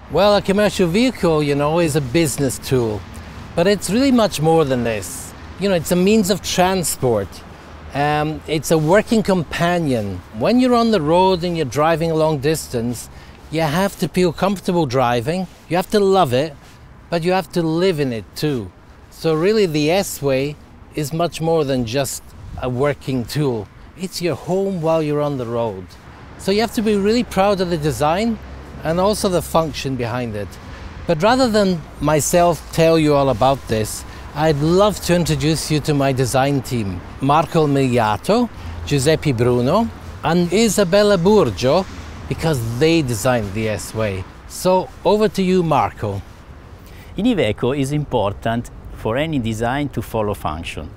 Well, a commercial vehicle, is a business tool, but it's really much more than this. It's a means of transport. It's a working companion. When you're on the road and you're driving a long distance, you have to feel comfortable driving, you have to love it, but you have to live in it too. So really the S-Way is much more than just a working tool. It's your home while you're on the road. So you have to be really proud of the design and also the function behind it. But rather than myself tell you all about this, I'd love to introduce you to my design team, Marco Armigliato, Giuseppe Bruno, and Isabella Burgio, because they designed the S-Way. So over to you, Marco. In IVECO, it's important for any design to follow function.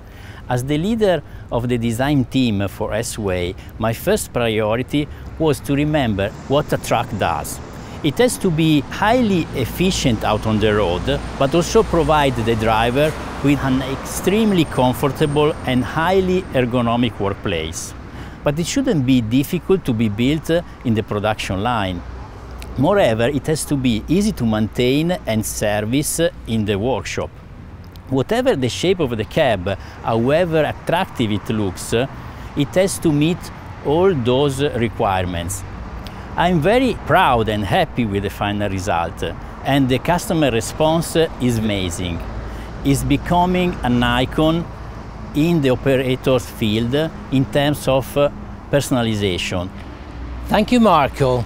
As the leader of the design team for S-Way, my first priority was to remember what a truck does. It has to be highly efficient out on the road, but also provide the driver with an extremely comfortable and highly ergonomic workplace. But it shouldn't be difficult to be built in the production line. Moreover, it has to be easy to maintain and service in the workshop. Whatever the shape of the cab, however attractive it looks, it has to meet all those requirements. I'm very proud and happy with the final result, and the customer response is amazing. It's becoming an icon in the operator's field in terms of personalization. Thank you, Marco.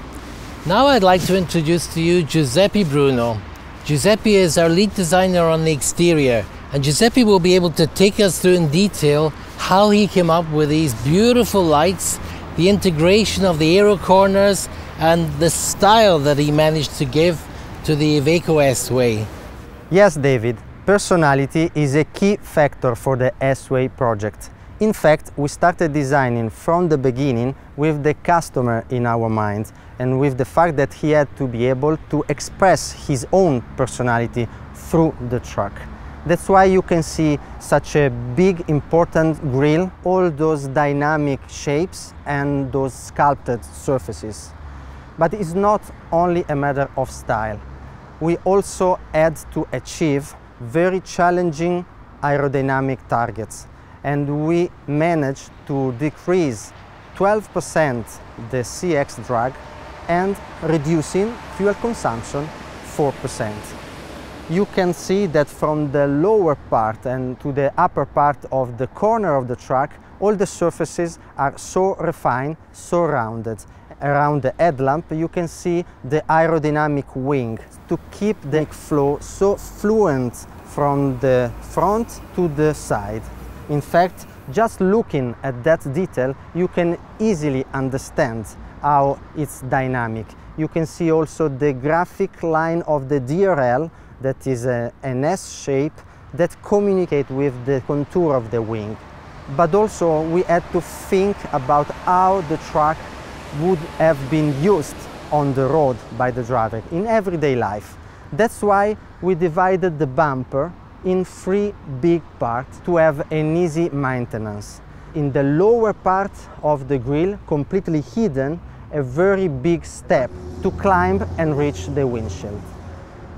Now I'd like to introduce to you Giuseppe Bruno. Giuseppe is our lead designer on the exterior, and Giuseppe will be able to take us through in detail how he came up with these beautiful lights, the integration of the aero corners, and the style that he managed to give to the IVECO S-Way. Yes, David, personality is a key factor for the S-Way project. In fact, we started designing from the beginning with the customer in our mind and with the fact that he had to be able to express his own personality through the truck. That's why you can see such a big, important grille, all those dynamic shapes and those sculpted surfaces. But it's not only a matter of style. We also had to achieve very challenging aerodynamic targets, and we managed to decrease 12% the CX drag and reducing fuel consumption 4%. You can see that from the lower part and to the upper part of the corner of the truck, all the surfaces are so refined, so rounded. Around the headlamp you can see the aerodynamic wing to keep the flow so fluent from the front to the side. In fact, just looking at that detail, you can easily understand how it's dynamic. You can see also the graphic line of the DRL, that is an S shape that communicates with the contour of the wing. But also we had to think about how the truck would have been used on the road by the driver in everyday life. That's why we divided the bumper in 3 big parts to have an easy maintenance. In the lower part of the grille, completely hidden, a very big step to climb and reach the windshield.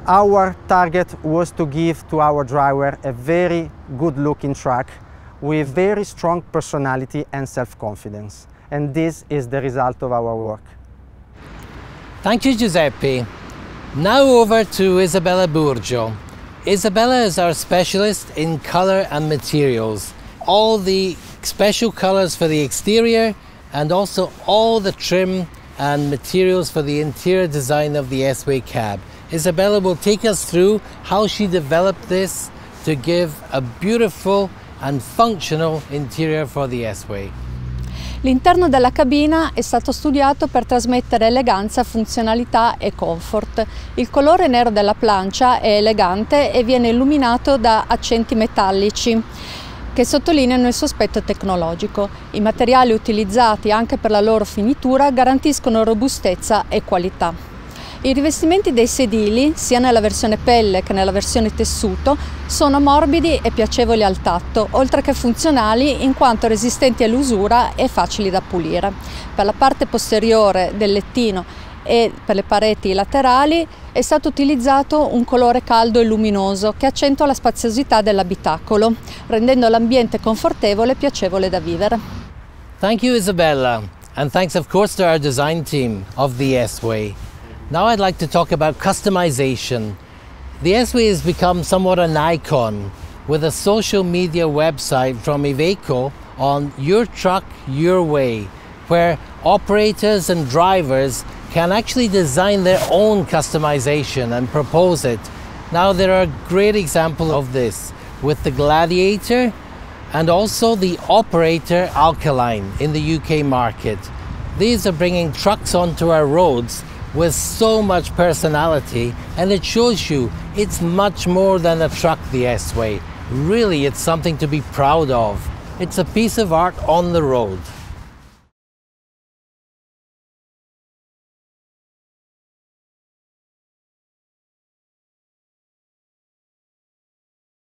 Our target was to give to our driver a very good-looking truck with very strong personality and self-confidence. And this is the result of our work. Thank you, Giuseppe. Now over to Isabella Burgio. Isabella is our specialist in color and materials. All the special colors for the exterior and also all the trim and materials for the interior design of the S-Way cab. Isabella will take us through how she developed this to give a beautiful and functional interior for the S-Way. L'interno della cabina è stato studiato per trasmettere eleganza, funzionalità e comfort. Il colore nero della plancia è elegante e viene illuminato da accenti metallici che sottolineano il suo aspetto tecnologico. I materiali utilizzati anche per la loro finitura garantiscono robustezza e qualità. I rivestimenti dei sedili, sia nella versione pelle che nella versione tessuto, sono morbidi e piacevoli al tatto, oltre che funzionali in quanto resistenti all'usura e facili da pulire. Per la parte posteriore del lettino e per le pareti laterali è stato utilizzato un colore caldo e luminoso che accentua la spaziosità dell'abitacolo, rendendo l'ambiente confortevole e piacevole da vivere. Thank you, Isabella, and thanks of course to our design team of the S-Way. Now I'd like to talk about customization. The S-Way has become somewhat an icon with a social media website from IVECO on Your Truck, Your Way, where operators and drivers can actually design their own customization and propose it. Now there are great examples of this with the Gladiator and also the Operator Alkaline in the UK market. These are bringing trucks onto our roads with so much personality, and it shows you it's much more than a truck, the S-Way. Really, it's something to be proud of. It's a piece of art on the road.